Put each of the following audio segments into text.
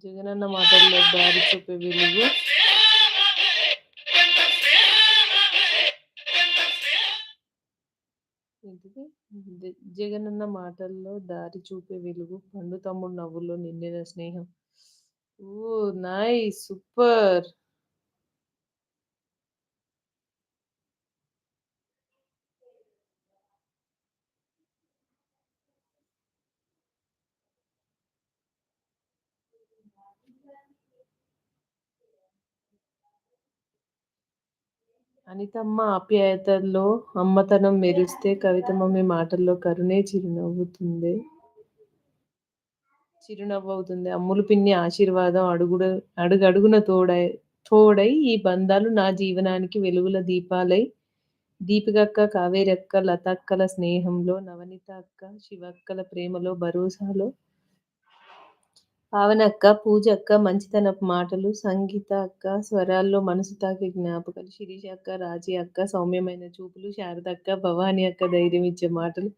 జగనన్న మాటల్లో దారి చూపే వెలుగు. ఏంటిది? జగనన్న మాటల్లో దారి చూపే వెలుగు, పండు తమ్ముడు నవ్వుల్లో నిండిన స్నేహం. ఓహ్! నైస్. సూపర్. అనితమ్మ ఆప్యాయతల్లో అమ్మతనం మెరిస్తే, కవితమ్మ మీ మాటల్లో కరుణే చిరునవ్వవుతుంది. అమ్ములు పిన్ని ఆశీర్వాదం అడుగడుగున తోడై ఈ బంధాలు నా జీవనానికి వెలుగుల దీపాలై, దీపికక్క, కావేరక్క, లతక్కల స్నేహంలో, నవనీత అక్క, శివక్కల ప్రేమలో, భరోసాలో, పావనక్క, పూజక్క మంచితనపు మాటలు, సంగీత అక్క స్వరాల్లో మనసు తాకే జ్ఞాపకాలు, శిరీష అక్క, రాజీ అక్క సౌమ్యమైన చూపులు, శారదక్క, భవానీ అక్క ధైర్యం ఇచ్చే మాటలు,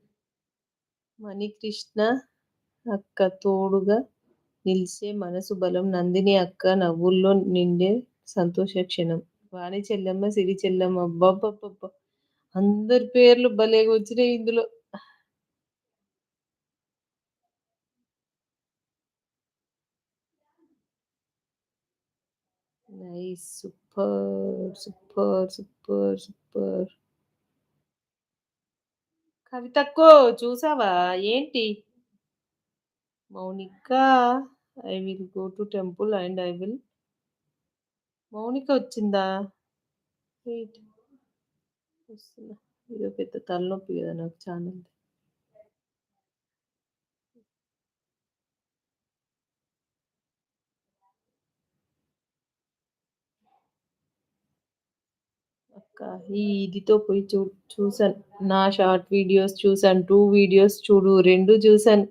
మణికృష్ణ అక్క తోడుగా నిలిచే మనసు బలం, నందిని అక్క నవ్వుల్లో నిండే సంతోష క్షణం, వాణి చెల్లెమ్మ, సిరి చెల్లెమ్మ, అబ్బబ్బబ్బబ్బ! అందరి పేర్లు భలేగా వచ్చినాయి ఇందులో. Nice. Super super super super. కవితక్కో చూసావా ఏంటి? Mounika, I will go to temple and I will. Mounika వచ్చిందా? వెయిట్, వస్తున్నా. ఇదో పెద్ద తలనొప్పి కదా నాకు ఛానల్. అక్క ఈ ఇదితో పోయి చూసాను. నా షార్ట్ వీడియోస్ చూసాను, 2 వీడియోస్ చూడు, 2 చూసాను.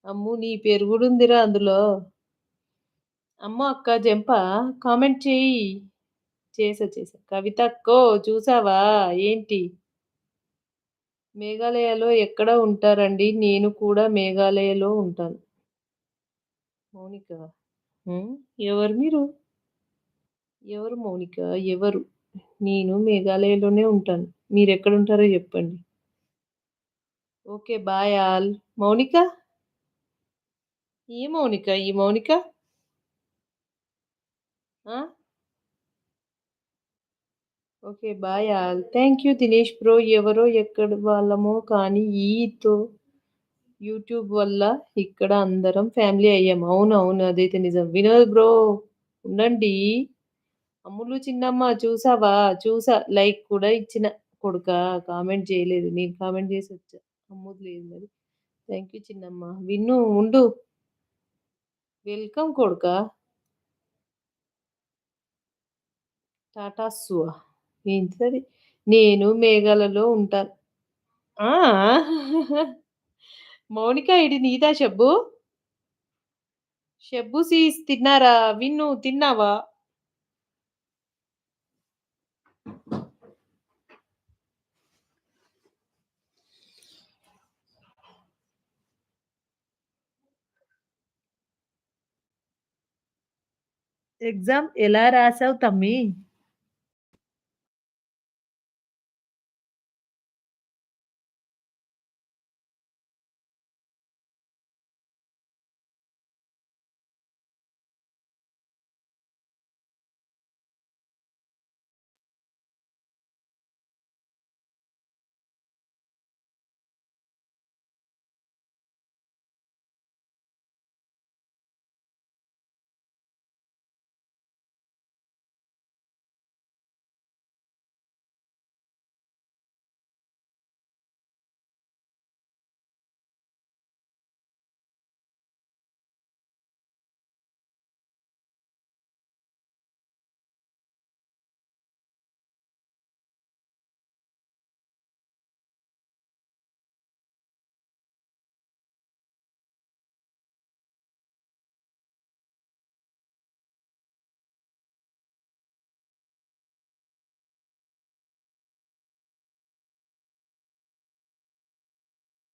అమ్ము నీ పేరు కూడా ఉందిరా అందులో. అమ్మో అక్క జంప, కామెంట్ చేయి. చేసా. కవితక్కో చూసావా ఏంటి? మేఘాలయలో ఎక్కడ ఉంటారండి? నేను కూడా మేఘాలయలో ఉంటాను. మౌనిక, ఎవరు మీరు? ఎవరు మౌనిక? ఎవరు? నేను మేఘాలయలోనే ఉంటాను. మీరెక్కడుంటారో చెప్పండి. Okay bye all. మౌనిక? ఈ మౌనిక? ఈ మౌనిక? ఆ? Okay bye all. Thank you Dinesh bro. ఎవరో ఎక్కడి వాళ్ళమో కానీ ఈతో యూట్యూబ్ వల్ల ఇక్కడ అందరం ఫ్యామిలీ అయ్యాం. అవును అవును, అదైతే నిజం. వినోద్ బ్రో ఉండండి. అమ్ములు చిన్నమ్మ చూసావా? చూసా, లైక్ కూడా ఇచ్చిన. కొడుక కామెంట్ చేయలేదు, నేను కామెంట్ చేసి వచ్చా. అమ్ముడు లేదు మరి. థ్యాంక్ యూ చిన్నమ్మ. విన్ను ఉండు. వెల్కమ్ కొడుక. టాటా సువా ఏంటిది? నేను మేఘాలలో ఉంటాను. ఆ మౌనిక ఇది నీదా షబ్బు? షబ్బు సీస్ తిన్నారా? విన్ను తిన్నావా? ఎగ్జామ్ ఎలా రాసావు తమ్మి?